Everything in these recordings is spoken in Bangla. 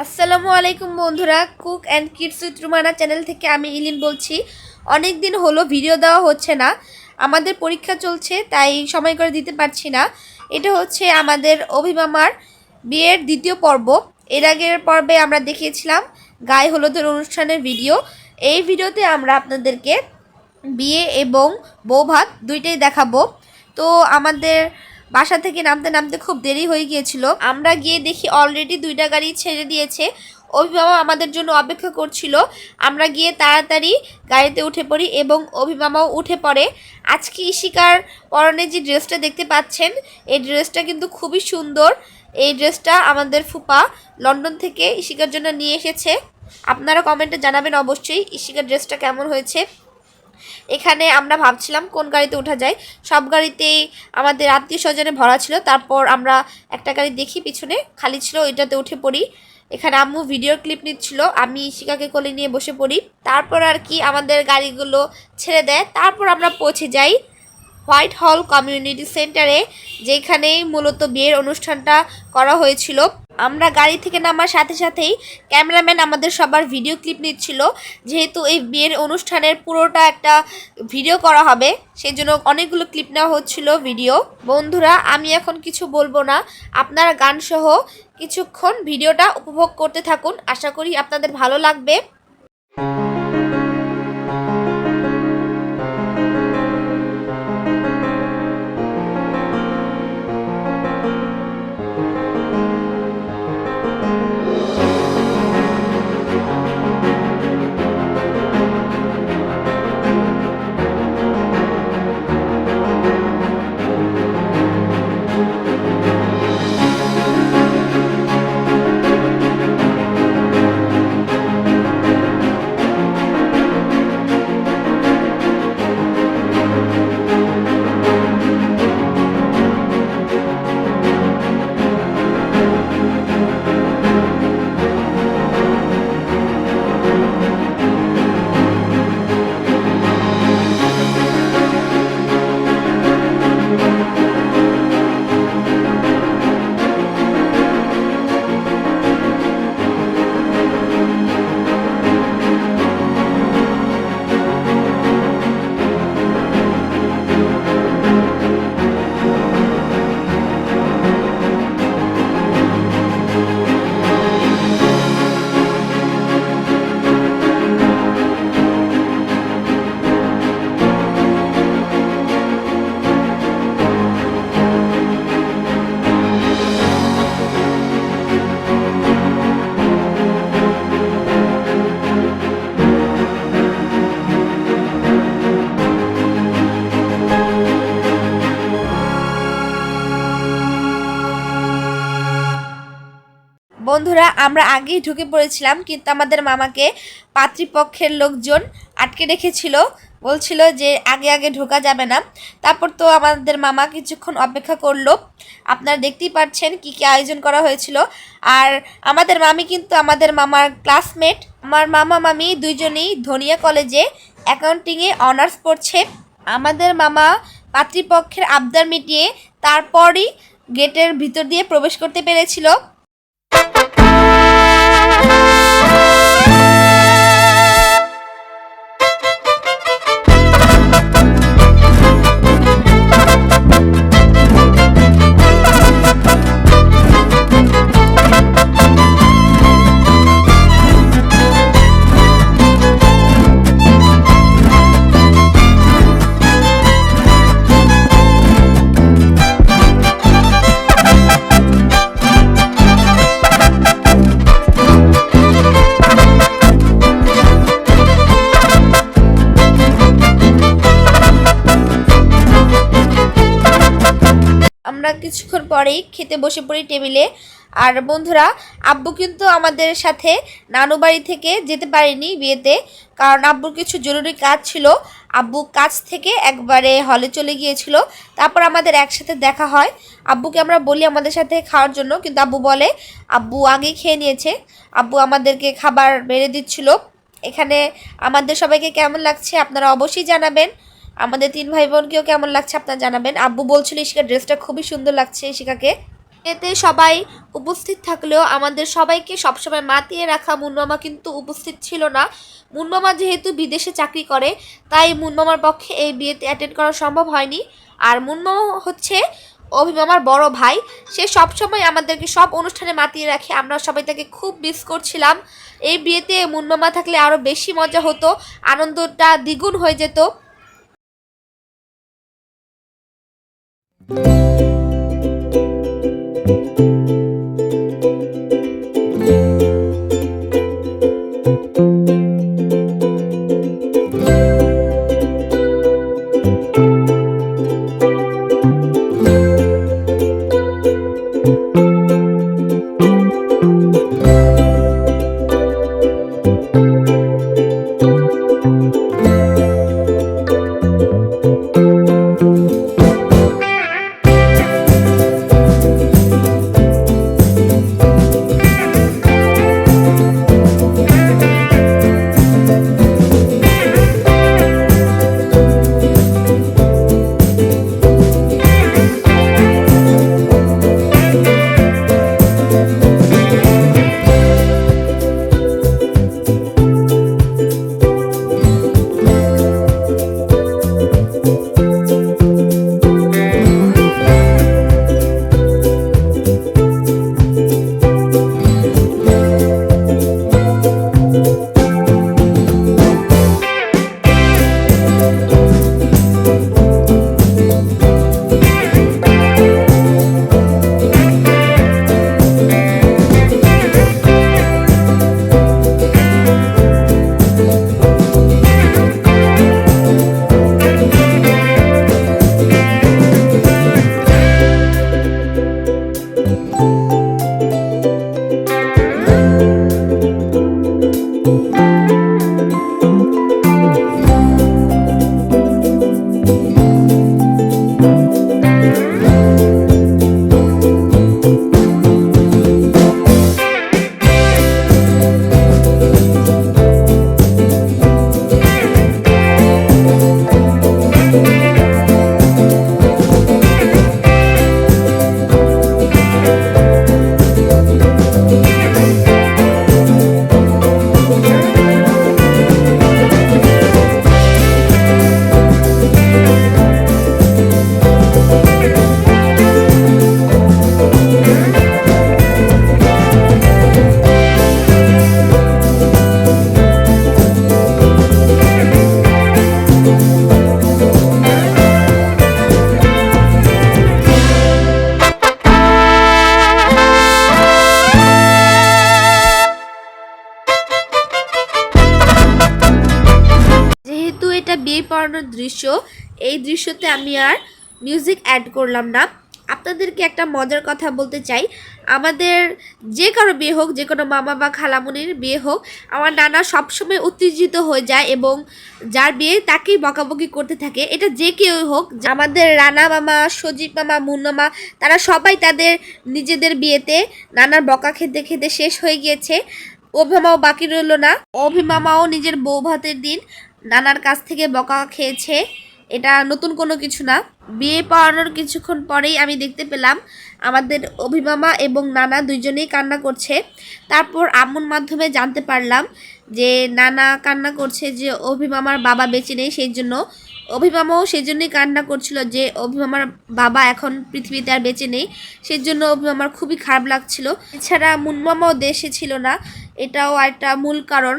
আসসালামু আলাইকুম বন্ধুরা, cook and kids with Rumana channel থেকে আমি ইলিন বলছি। অনেক দিন হলো ভিডিও দেওয়া হচ্ছে না, আমাদের পরীক্ষা চলছে তাই সময় করে দিতে পারছি না। এটা হচ্ছে আমাদের অভিমামার বিয়ের দ্বিতীয় পর্ব। এর আগের পর্বে আমরা দেখিয়েছিলাম গায়ে হলুদের অনুষ্ঠানের ভিডিও। এই ভিডিওতে আমরা আপনাদেরকে বিয়ে এবং বৌভাত দুইটাই দেখাবো। তো আমাদের বাসা থেকে নামতে নামতে খুব দেরি হয়ে গিয়েছিল। আমরা গিয়ে দেখি অলরেডি দুইটা গাড়ি ছেড়ে দিয়েছে। অভিমামা আমাদের জন্য অপেক্ষা করছিল। আমরা গিয়ে তাড়াতাড়ি গাড়িতে উঠে পড়ি এবং অভিমামাও উঠে পড়ে। আজকে ইশিকার পরনে যে ড্রেসটা দেখতে পাচ্ছেন, এই ড্রেসটা কিন্তু খুবই সুন্দর। এই ড্রেসটা আমাদের ফুপা লন্ডন থেকে ইশিকার জন্য নিয়ে এসেছে। আপনারা কমেন্টে জানাবেন অবশ্যই ইশিকার ড্রেসটা কেমন হয়েছে। এখানে আমরা ভাবছিলাম কোন গাড়িতে ওঠা যায়, সব গাড়িতেই আমাদের আত্মীয় স্বজনে ভরা ছিল। তারপর আমরা একটা গাড়ি দেখি পিছনে খালি ছিল, ওইটাতে উঠে পড়ি। এখানে আম্মু ভিডিওর ক্লিপ নিচ্ছিল, আমি শিকাকে কোলে নিয়ে বসে পড়ি। তারপর আর কি আমাদের গাড়িগুলো ছেড়ে দেয়। তারপর আমরা পৌঁছে যাই হোয়াইট হল কমিউনিটি সেন্টারে, যেখানেই মূলত বিয়ের অনুষ্ঠানটা করা হয়েছিল। আমরা গাড়ি থেকে নামার সাথে সাথেই ক্যামেরাম্যান আমাদের সবার ভিডিও ক্লিপ নিচ্ছিল। যেহেতু এই বিয়ের অনুষ্ঠানের পুরোটা একটা ভিডিও করা হবে, সেই জন্য অনেকগুলো ক্লিপ নেওয়া হচ্ছিল ভিডিও। বন্ধুরা, আমি এখন কিছু বলবো না, আপনারা গানসহ কিছুক্ষণ ভিডিওটা উপভোগ করতে থাকুন। আশা করি আপনাদের ভালো লাগবে। বন্ধুরা, আমরা আগেই ঢুকে পড়েছিলাম, কিন্তু আমাদের মামাকে পাত্রীপক্ষের লোকজন আটকে রেখেছিল, বলছিল যে আগে আগে ঢোকা যাবে না। তারপর তো আমাদের মামা কিছুক্ষণ অপেক্ষা করলো। আপনারা দেখতেই পাচ্ছেন কি কি আয়োজন করা হয়েছিল। আর আমাদের মামি কিন্তু আমাদের মামার ক্লাসমেট। আমার মামা মামি দুইজনেই ধনিয়া কলেজে অ্যাকাউন্টিংয়ে অনার্স পড়ছে। আমাদের মামা পাত্রীপক্ষের আবদার মিটিয়ে তারপরই গেটের ভিতর দিয়ে প্রবেশ করতে পেরেছিল। আমরা কিছুক্ষণ পরেই খেতে বসে পড়ি টেবিলে। আর বন্ধুরা, আব্বু কিন্তু আমাদের সাথে নানু বাড়ি থেকে যেতে পারেনি বিয়েতে, কারণ আব্বুর কিছু জরুরি কাজ ছিল। আব্বু কাজ থেকে একবারে হলে চলে গিয়েছিল। তারপর আমাদের একসাথে দেখা হয়। আব্বুকে আমরা বলি আমাদের সাথে খাওয়ার জন্য, কিন্তু আব্বু বলে আব্বু আগেই খেয়ে নিয়েছে। আব্বু আমাদেরকে খাবার বেড়ে দিচ্ছিল। এখানে আমাদের সবাইকে কেমন লাগছে আপনারা অবশ্যই জানাবেন। আমাদের তিন ভাই বোনকেও কেমন লাগছে আপনারা জানাবেন। আব্বু বলছিল ইশিকার ড্রেসটা খুবই সুন্দর লাগছে ইশিকাকে। এতে সবাই উপস্থিত থাকলেও আমাদের সবাইকে সবসময় মাতিয়ে রাখা মুনমামা কিন্তু উপস্থিত ছিল না। মুনমামা যেহেতু বিদেশে চাকরি করে তাই মুনমামার পক্ষে এই বিয়েতে অ্যাটেন্ড করা সম্ভব হয়নি। আর মুনমামা হচ্ছে অভিমামার বড় ভাই, সে সবসময় আমাদেরকে সব অনুষ্ঠানে মাতিয়ে রাখে, আমরা সবাই তাকে খুব মিস করছিলাম। এই বিয়েতে মুনমামা থাকলে আরও বেশি মজা হতো, আনন্দটা দ্বিগুণ হয়ে যেত। যেহেতু এটা বিয়ে পড়ানোর দৃশ্য, এই দৃশ্যতে আমি আর মিউজিক অ্যাড করলাম না। আপনাদেরকে একটা মজার কথা বলতে চাই, আমাদের যে কারো বিয়ে হোক, যে কোনো মামা বা খালামুনির বিয়ে হোক, আমার নানা সবসময় উত্তেজিত হয়ে যায় এবং যার বিয়ে তাকেই বকাবকি করতে থাকে। এটা যে কেউ হোক, আমাদের রানা মামা, সজীব মামা, মুন মামা, তারা সবাই তাদের নিজেদের বিয়েতে নানার বকা খেতে খেতে শেষ হয়ে গিয়েছে। অভিমামাও বাকি রইল না, অভিমামাও নিজের বউ ভাতের দিন নানার কাছ থেকে বকা খেয়েছে। এটা নতুন কোনো কিছু না। বিয়ে পড়ানোর কিছুক্ষণ পরেই আমি দেখতে পেলাম আমাদের অভিমামা এবং নানা দুইজনেই কান্না করছে। তারপর আম্মুর মাধ্যমে জানতে পারলাম যে নানা কান্না করছে যে অভিমামার বাবা বেঁচে নেই, সেই জন্য। অভিমামাও সেই জন্যই কান্না করছিল যে অভিমামার বাবা এখন পৃথিবীতে আর বেঁচে নেই, সেই জন্য অভিমামার খুবই খারাপ লাগছিল। এছাড়া মুনমামাও দেশে ছিল না, এটাও একটা মূল কারণ।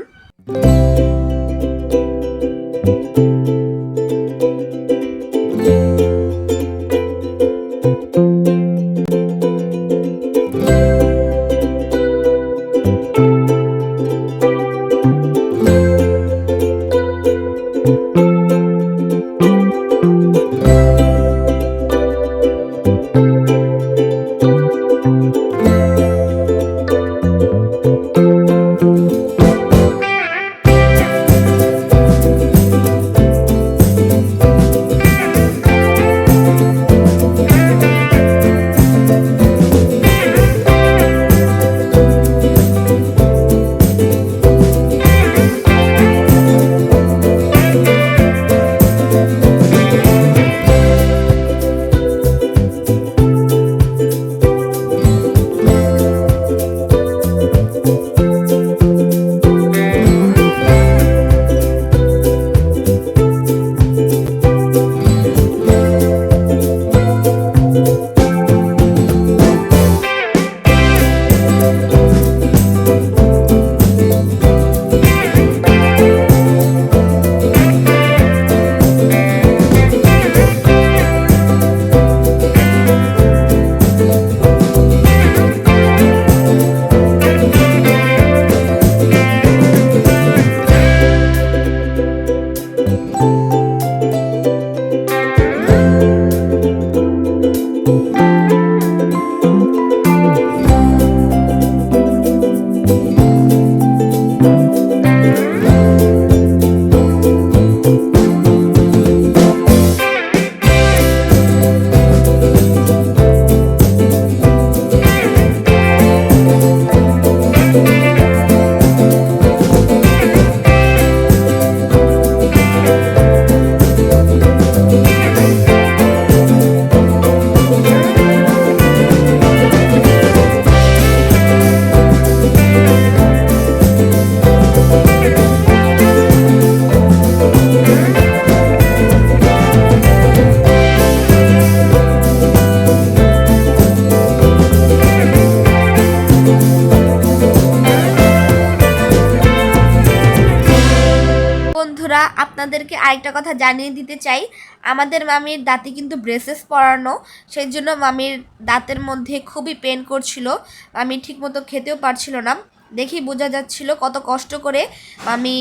আপনাদেরকে আরেকটা কথা জানিয়ে দিতে চাই, আমাদের মামির দাঁতে কিন্তু ব্রেসেস পরানো, সেই জন্য মামির দাঁতের মধ্যে খুবই পেন করছিল। মামি ঠিকমতো খেতেও পারছিল না, দেখেই বোঝা যাচ্ছিল কত কষ্ট করে মামি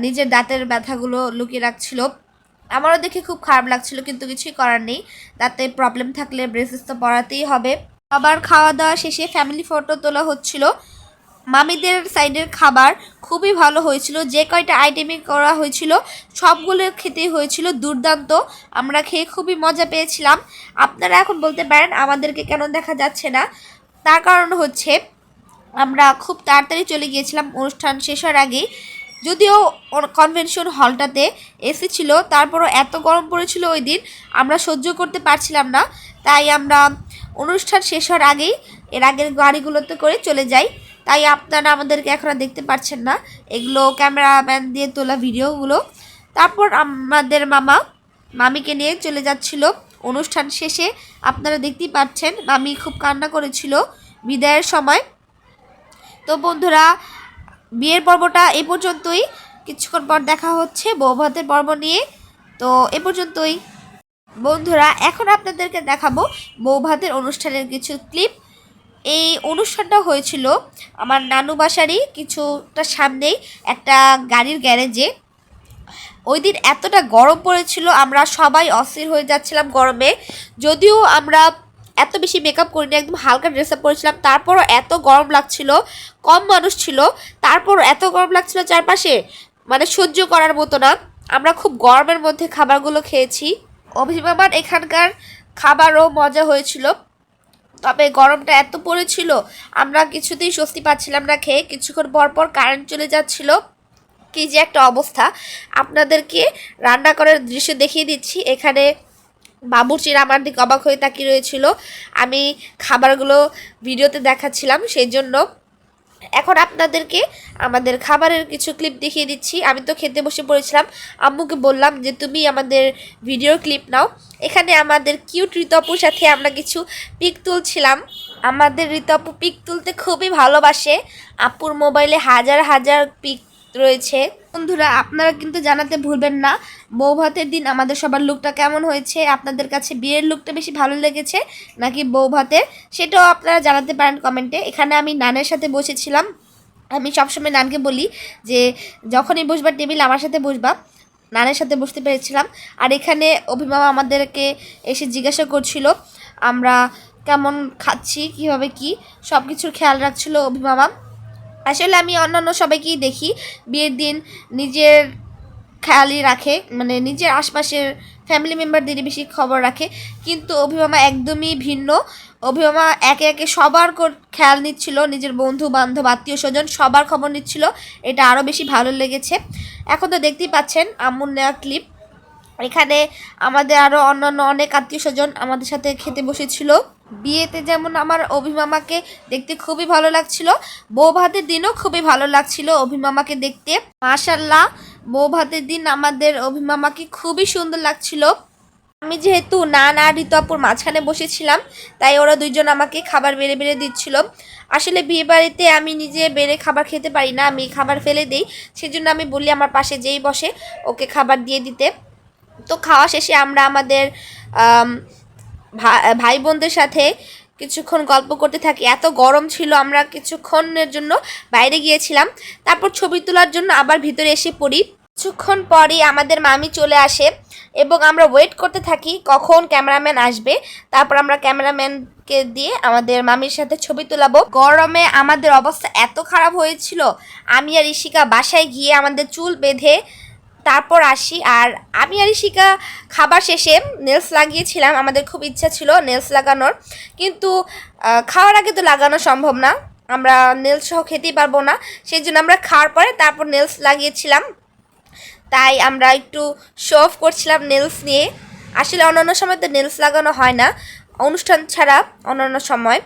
নিজের দাঁতের ব্যথাগুলো লুকিয়ে রাখছিল। আমারও দেখে খুব খারাপ লাগছিল, কিন্তু কিছুই করার নেই, দাঁতে প্রবলেম থাকলে ব্রেসেস তো পরাতেই হবে। আবার খাওয়া দাওয়া শেষে ফ্যামিলি ফটো তোলা হচ্ছিল। মামিদের সাইডের খাবার খুবই ভালো হয়েছিল, যে কয়টা আইটেমই করা হয়েছিল সবগুলো খেতেই হয়েছিল দুর্দান্ত। আমরা খেয়ে খুবই মজা পেয়েছিলাম। আপনারা এখন বলতে পারেন আমাদেরকে কেন দেখা যাচ্ছে না, তার কারণ হচ্ছে আমরা খুব তাড়াতাড়ি চলে গিয়েছিলাম অনুষ্ঠান শেষ হওয়ার আগেই। যদিও কনভেনশন হলটাতে এসি ছিল, তারপরও এত গরম পড়েছিল ওই দিন, আমরা সহ্য করতে পারছিলাম না। তাই আমরা অনুষ্ঠান শেষ হওয়ার আগেই এর আগের গাড়িগুলোতে করে চলে যাই। তাই আপনারা আমাদেরকে এখন আর দেখতে পাচ্ছেন না, এগুলো ক্যামেরাম্যান দিয়ে তোলা ভিডিওগুলো। তারপর আমাদের মামিকে নিয়ে চলে যাচ্ছিল অনুষ্ঠান শেষে। আপনারা দেখতেই পাচ্ছেন মামি খুব কান্না করেছিল বিদায়ের সময়। তো বন্ধুরা, বিয়ের পর্বটা এই পর্যন্তই। কিছুক্ষণ পর দেখা হচ্ছে বৌভাতের পর্ব নিয়ে। তো এ পর্যন্তই বন্ধুরা, এখন আপনাদেরকে দেখাবো বৌভাতের অনুষ্ঠানের কিছু ক্লিপ। এই অনুষ্ঠানটা হয়েছিল আমার নানু বাসারই কিছুটা সামনেই একটা গাড়ির গ্যারেজে। ওই দিন এতটা গরম পড়েছিল, আমরা সবাই অস্থির হয়ে যাচ্ছিলাম গরমে। যদিও আমরা এত বেশি মেকআপ করিনি, একদম হালকা ড্রেস আপ করেছিলাম, তারপরও এত গরম লাগছিল। কম মানুষ ছিল, তারপরও এত গরম লাগছিল চারপাশে, মানে সহ্য করার মতো না। আমরা খুব গরমের মধ্যে খাবারগুলো খেয়েছি। অভিমামান এখানকার খাবারও মজা হয়েছিল, তবে গরমটা এত পড়েছিল আমরা কিছুতেই স্বস্তি পাচ্ছিলাম না খেয়ে। কিছুক্ষণ পর পর কারেন্ট চলে যাচ্ছিল, কি যে একটা অবস্থা। আপনাদেরকে রান্না করার দৃশ্য দেখিয়ে দিচ্ছি। এখানে বাবুর্চিরা আমার দিকে অবাক হয়ে তাকিয়ে রয়েছিল, আমি খাবারগুলো ভিডিওতে দেখাচ্ছিলাম সেই জন্য। এখন আপনাদেরকে আমাদের খাবারের কিছু ক্লিপ দেখিয়ে দিচ্ছি। আমি তো খেতে বসে পড়েছিলাম, আম্মুকে বললাম যে তুমি আমাদের ভিডিওর ক্লিপ নাও। এখানে আমাদের কিউট ঋতপুর সাথে আমরা কিছু পিক তুলছিলাম। আমাদের ঋতপু পিক তুলতে খুবই ভালোবাসে, আপুর মোবাইলে হাজার হাজার পিক রয়েছে। বন্ধুরা, আপনারা কিন্তু জানাতে ভুলবেন না বৌভাতের দিন আমাদের সবার লুকটা কেমন হয়েছে। আপনাদের কাছে বিয়ের লুকটা বেশি ভালো লেগেছে নাকি বৌভাতের, সেটাও আপনারা জানাতে পারেন কমেন্টে। এখানে আমি নানের সাথে বসেছিলাম। আমি সবসময় নানকে বলি যে যখনই বসবা টেবিল আমার সাথে বসবা, নানের সাথে বসতে পেরেছিলাম। আর এখানে অভিমামা আমাদেরকে এসে জিজ্ঞাসা করছিল আমরা কেমন খাচ্ছি, কীভাবে কি সব কিছুর খেয়াল রাখছিল অভিমামা। আসলে আমি অন্যান্য সবাইকেই দেখি বিয়ের দিন নিজের খেয়ালই রাখে, মানে নিজের আশপাশের ফ্যামিলি মেম্বারদেরই বেশি খবর রাখে, কিন্তু অভিমামা একদমই ভিন্ন। অভিমামা একে একে সবার খেয়াল নিচ্ছিল, নিজের বন্ধু বান্ধব আত্মীয় স্বজন সবার খবর নিচ্ছিল, এটা আরও বেশি ভালো লেগেছে। এখন তো দেখতেই পাচ্ছেন আম্মুর নেওয়া ক্লিপ। এখানে আমাদের আরও অন্যান্য অনেক আত্মীয় স্বজন আমাদের সাথে খেতে বসেছিল। বিয়েতে যেমন আমার অভিমামাকে দেখতে খুবই ভালো লাগছিল, বৌভাতের দিনও খুবই ভালো লাগছিল অভিমামাকে দেখতে। মাশাল্লাহ, বৌভাতের দিন আমাদের অভিমামাকে খুবই সুন্দর লাগছিল। আমি যেহেতু নান আর ঋতুপুর মাঝখানে বসেছিলাম, তাই ওরা দুইজন আমাকে খাবার বেড়ে বেড়ে দিচ্ছিল। আসলে বিয়ে বাড়িতে আমি নিজে বেড়ে খাবার খেতে পারি না, আমি খাবার ফেলে দিই, সেজন্য আমি বলি আমার পাশে যেই বসে ওকে খাবার দিয়ে দিতে। তো খাওয়া শেষে আমরা আমাদের ভাই বোনদের সাথে কিছুক্ষণ গল্প করতে থাকি। এত গরম ছিল, আমরা কিছুক্ষণের জন্য বাইরে গিয়েছিলাম, তারপর ছবি তোলার জন্য আবার ভিতরে এসে পড়ি। কিছুক্ষণ পরই আমাদের মামি চলে আসে এবং আমরা ওয়েট করতে থাকি কখন ক্যামেরাম্যান আসবে, তারপর আমরা ক্যামেরাম্যানকে দিয়ে আমাদের মামির সাথে ছবি তোলাবো। গরমে আমাদের অবস্থা এত খারাপ হয়েছিল, আমি আর ইশিকা বাসায় গিয়ে আমাদের চুল বেঁধে তারপর আসি। আর আমি আর ইশিকা খাবার শেষে নেলস লাগিয়েছিলাম, আমাদের খুব ইচ্ছা ছিল নেলস লাগানোর, কিন্তু খাওয়ার আগে তো লাগানো সম্ভব না, আমরা নেলস সহ খেতেই পারবো না, সেই জন্য আমরা খাওয়ার পরে তারপর নেলস লাগিয়েছিলাম। তাই আমরা একটু শো অফ করছিলাম নেলস নিয়ে। আসলে অন্যান্য সময় তো নেলস লাগানো হয় না, অনুষ্ঠান ছাড়া অন্যান্য সময়।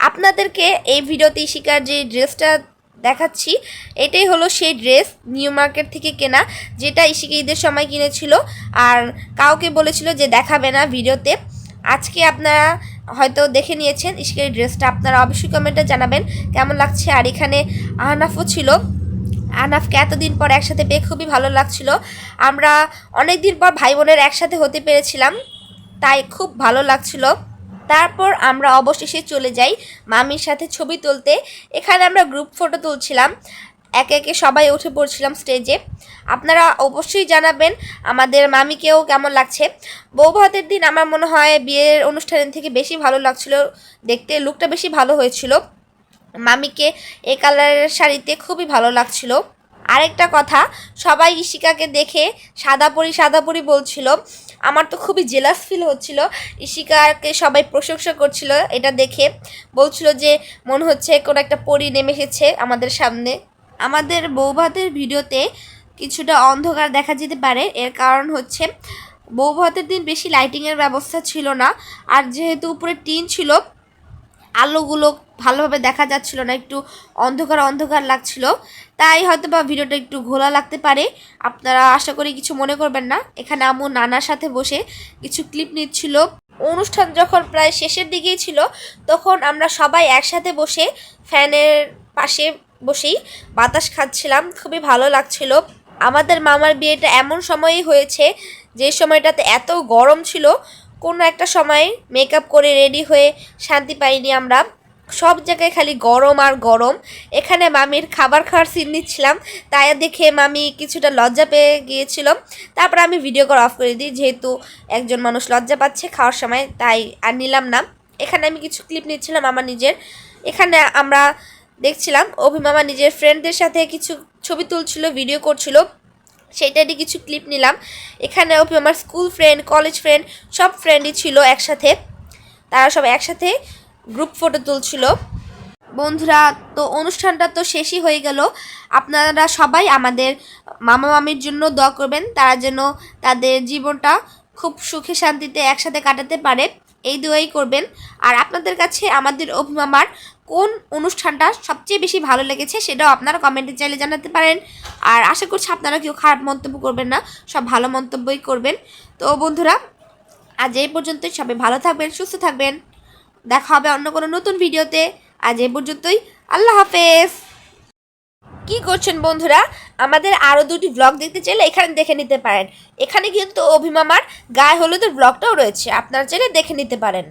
আপনাদেরকে এই ভিডিওতে ইশিকার যে ড্রেসটা দেখাচ্ছি, এটাই হলো সেই ড্রেস নিউ মার্কেট থেকে কেনা, যেটা ইশিকা ঈদের সময় কিনেছিল আর কাউকে বলেছিল যে দেখাবে না ভিডিওতে। আজকে আপনারা হয়তো দেখে নিয়েছেন ইশিকার ড্রেসটা, আপনারা অবশ্যই কমেন্টে জানাবেন কেমন লাগছে। আর এখানে আহনাফও ছিল, আনাফকে এতদিন পর একসাথে পেয়ে খুবই ভালো লাগছিল। আমরা অনেক দিন পর ভাই বোনের একসাথে হতে পেরেছিলাম, তাই খুব ভালো লাগছিল। তারপর আমরা অবশেষে চলে যাই মামির সাথে ছবি তুলতে। এখানে আমরা গ্রুপ ফটো তুলছিলাম, একে একে সবাই উঠে পড়ছিলাম স্টেজে। আপনারা অবশ্যই জানাবেন আমাদের মামিকেও কেমন লাগছে। বউ ভাতের দিন আমার মনে হয় বিয়ের অনুষ্ঠানের থেকে বেশি ভালো লাগছিল দেখতে, লুকটা বেশি ভালো হয়েছিল। মামিকে এই কালারের শাড়িতে খুবই ভালো লাগছিল। আরেকটা কথা, সবাই ইশিকাকে দেখে সাদা পরি বলছিল। আমার তো খুবই জেলাস ফিল হচ্ছিল। ইশিকাকে সবাই প্রশংসা করছিল, এটা দেখে বলছিল যে মনে হচ্ছে কোনো একটা পরি নেমে এসেছে আমাদের সামনে। আমাদের বৌভাতের ভিডিওতে কিছুটা অন্ধকার দেখা যেতে পারে, এর কারণ হচ্ছে বৌভাতের দিন বেশি লাইটিংয়ের ব্যবস্থা ছিল না, আর যেহেতু উপরে টিন ছিল আলোগুলো ভালোভাবে দেখা যাচ্ছিল না, একটু অন্ধকার লাগছিল, তাই হয়তো বা ভিডিওটা একটু ঘোলা লাগতে পারে। আপনারা আশা করি কিছু মনে করবেন না। এখানে আম্মু নানার সাথে বসে কিছু ক্লিপ নিচ্ছিল। অনুষ্ঠান যখন প্রায় শেষের দিকেই ছিল, তখন আমরা সবাই একসাথে বসে ফ্যানের পাশে বসেই বাতাস খাচ্ছিলাম, খুবই ভালো লাগছিল। আমাদের মামার বিয়েটা এমন সময়েই হয়েছে যে সময়টাতে এত গরম ছিল, কোনো একটা সময় মেকআপ করে রেডি হয়ে শান্তি পাইনি আমরা, সব জায়গায় খালি গরম আর গরম। এখানে মামির খাবার খাওয়ার সিন নিচ্ছিলাম, তাই দেখে মামি কিছুটা লজ্জা পেয়ে গিয়েছিল। তারপর আমি ভিডিও কল অফ করে দিই, যেহেতু একজন মানুষ লজ্জা পাচ্ছে খাওয়ার সময়, তাই আর নিলাম না। এখানে আমি কিছু ক্লিপ নিচ্ছিলাম আমার নিজের। এখানে আমরা দেখছিলাম অভিমামা নিজের ফ্রেন্ডদের সাথে কিছু ছবি তুলছিল, ভিডিও করছিল, সেইটারই কিছু ক্লিপ নিলাম। এখানে আমার স্কুল ফ্রেন্ড, কলেজ ফ্রেন্ড, সব ফ্রেন্ডই ছিল একসাথে, তারা সব একসাথে গ্রুপ ফটো তুলছিল। বন্ধুরা, তো অনুষ্ঠানটা তো শেষই হয়ে গেল। আপনারা সবাই আমাদের মামা মামির জন্য দোয়া করবেন, তারা যেন তাদের জীবনটা খুব সুখে শান্তিতে একসাথে কাটাতে পারে, এই দোয়াই করবেন। আর আপনাদের কাছে আমাদের অভিমামার কোন অনুষ্ঠানটা সবচেয়ে বেশি ভালো লেগেছে সেটাও আপনারা কমেন্টে চাইলে জানাতে পারেন। আর আশা করছি আপনারা কেউ খারাপ মন্তব্য করবেন না, সব ভালো মন্তব্যই করবেন। তো বন্ধুরা, আজ এই পর্যন্তই। সবাই ভালো থাকবেন, সুস্থ থাকবেন, দেখা হবে অন্য কোনো নতুন ভিডিওতে। আজ এই পর্যন্তই, আল্লাহ হাফেজ। কি করছেন বন্ধুরা? আমাদের আরও 2টি ব্লগ দেখতে চাইলে এখানে দেখে নিতে পারেন। এখানে কিন্তু অভিমামার গায়ে হলুদের ব্লগটাও রয়েছে, আপনারা চাইলে দেখে নিতে পারেন।